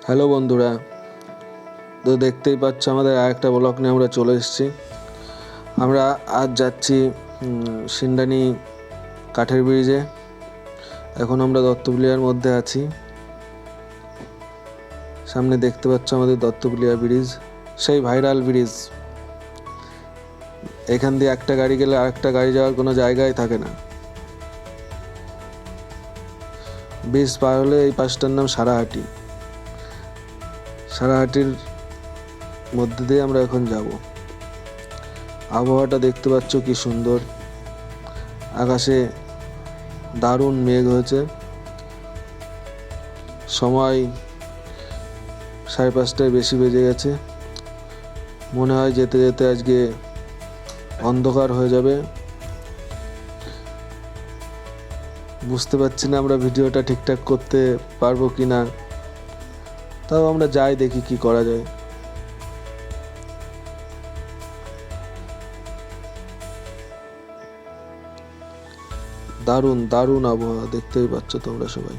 Hello বন্ধুরা, তো দেখতেই পাচ্ছ আমাদের আরেকটা ব্লগ নিয়ে আমরা চলে এসেছি। আমরা আজ যাচ্ছি সিন্দানি কাঠের ব্রিজে। এখন আমরা দত্তবিলিয়ার মধ্যে আছি। সামনে দেখতে পাচ্ছ আমাদের দত্তবিলিয়া ব্রিজ, সেই ভাইরাল ব্রিজ। এখান দিয়ে একটা গাড়ি গেলে আরেকটা গাড়ি যাওয়ার কোনো জায়গাই থাকে না। ব্রিজ পার হলে এই পাশটার নাম সারাহাটি। সারাহাটির মধ্যে দিয়ে আমরা এখন যাব। আবহাওয়াটা দেখতে পাচ্ছ কি সুন্দর, আকাশে দারুণ মেঘ হয়েছে। সময় 5:30টায় বেশি বেজে গেছে। মনে হয় যেতে যেতে আজকে অন্ধকার হয়ে যাবে। বুঝতে পারছি না আমরা ভিডিওটা ঠিকঠাক করতে পারবো কি না, তাও আমরা যাই, দেখি কি করা যায়। দারুণ দারুণ আবহাওয়া, দেখতেই পাচ্ছ তোমরা সবাই।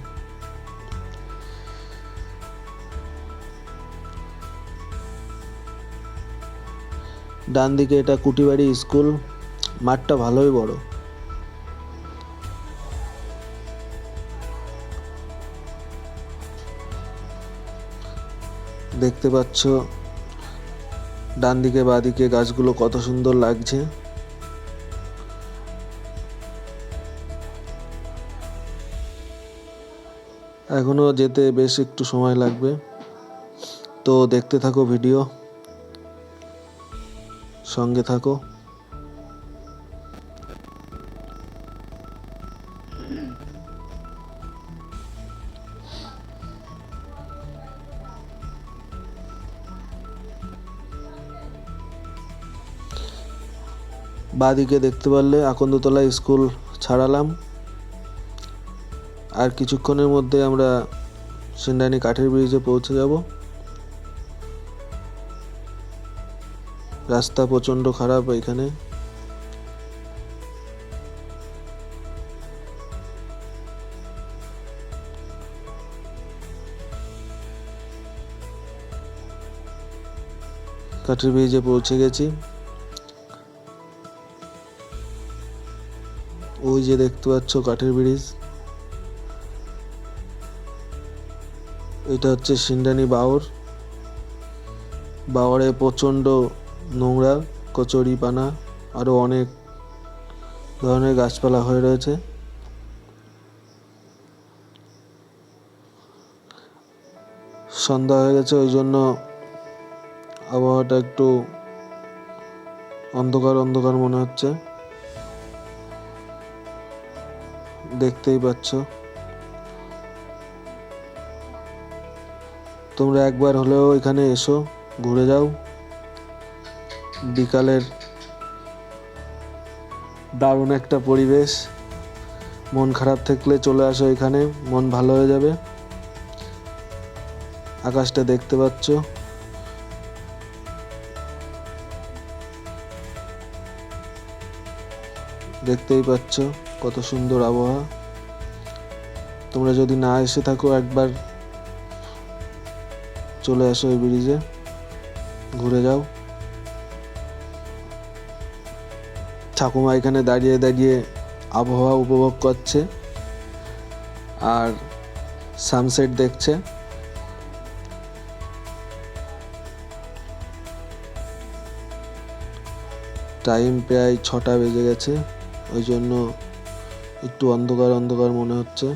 ডান দিকে এটা কুটিবাড়ি স্কুল। মাঠটা ভালোই বড়। দেখতে পাচ্ছ ডান দিকে বাঁ দিকে গাছগুলো কত সুন্দর লাগছে। এখনো যেতে বেশ একটু সময় লাগবে, তো দেখতে থাকো ভিডিও, সঙ্গে থাকো। বাঁদিকে দেখতে পারলে আকন্দতলা স্কুল ছাড়ালাম। আর কিছুক্ষণের মধ্যে আমরা সিন্দানি কাঠের ব্রিজে পৌঁছে যাব। রাস্তা প্রচণ্ড খারাপ এখানে। কাঠের ব্রিজে পৌঁছে গেছি। ওই যে দেখতে পাচ্ছ কাঠের ব্রিজ, এটা হচ্ছে সিন্দানি বাওর। বাওরে প্রচণ্ড নোংরা, কচুরি পানা, আরও অনেক ধরনের গাছপালা হয়ে রয়েছে। সন্ধ্যা হয়ে গেছে, ওই জন্য আবহাওয়াটা একটু অন্ধকার অন্ধকার মনে হচ্ছে, দেখতেই পাচ্ছ। তোমরা একবার হলেও এখানে এসো, ঘুরে যাও। বিকালের দারুণ একটা পরিবেশ। মন খারাপ থাকলে চলে আসো এখানে, মন ভালো হয়ে যাবে। আকাশটা দেখতে পাচ্ছ, দেখতেই পাচ্ছ কত সুন্দর আবহাওয়া। তোমরা যদি না এসে থাকো একবার চলে আসো এই ব্রিজে, ঘুরে যাও। ঠাকুমা এখানে দাঁড়িয়ে দাঁড়িয়ে আবহাওয়া উপভোগ করছে আর সানসেট দেখছে। টাইম প্রায় 6টা বেজে গেছে, ওই জন্য একটু অন্ধকার অন্ধকার মনে হচ্ছে।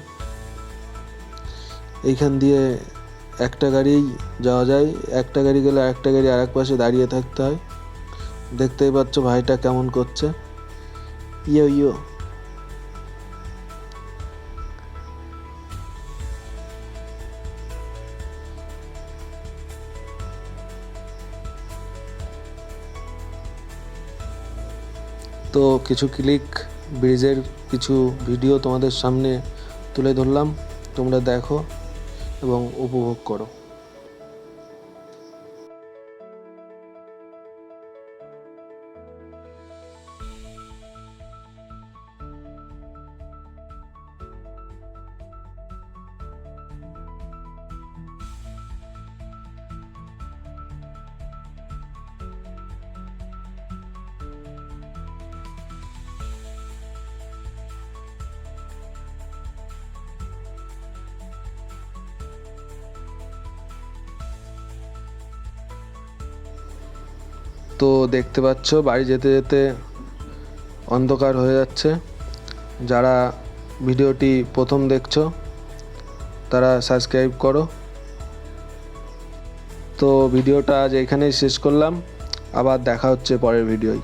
এইখান দিয়ে একটা গাড়িই যাওয়া যায়, একটা গাড়ি গেলে আরেকটা গাড়ি আরেক পাশে দাঁড়িয়ে থাকতে হয়। দেখতেই পাচ্ছ ভাইটা কেমন করছে, ইয়ো ইয়ো। তো কিছু ক্লিক ব্রিজের কিছু ভিডিও তোমাদের সামনে তুলে ধরলাম, তোমরা দেখো এবং উপভোগ করো। তো দেখতে পাচ্ছ বাড়ি যেতে যেতে অন্ধকার হয়ে যাচ্ছে। যারা ভিডিওটি প্রথম দেখছো তারা সাবস্ক্রাইব করো। তো ভিডিওটা আজ এখানেই শেষ করলাম, আবার দেখা হচ্ছে পরের ভিডিওয়।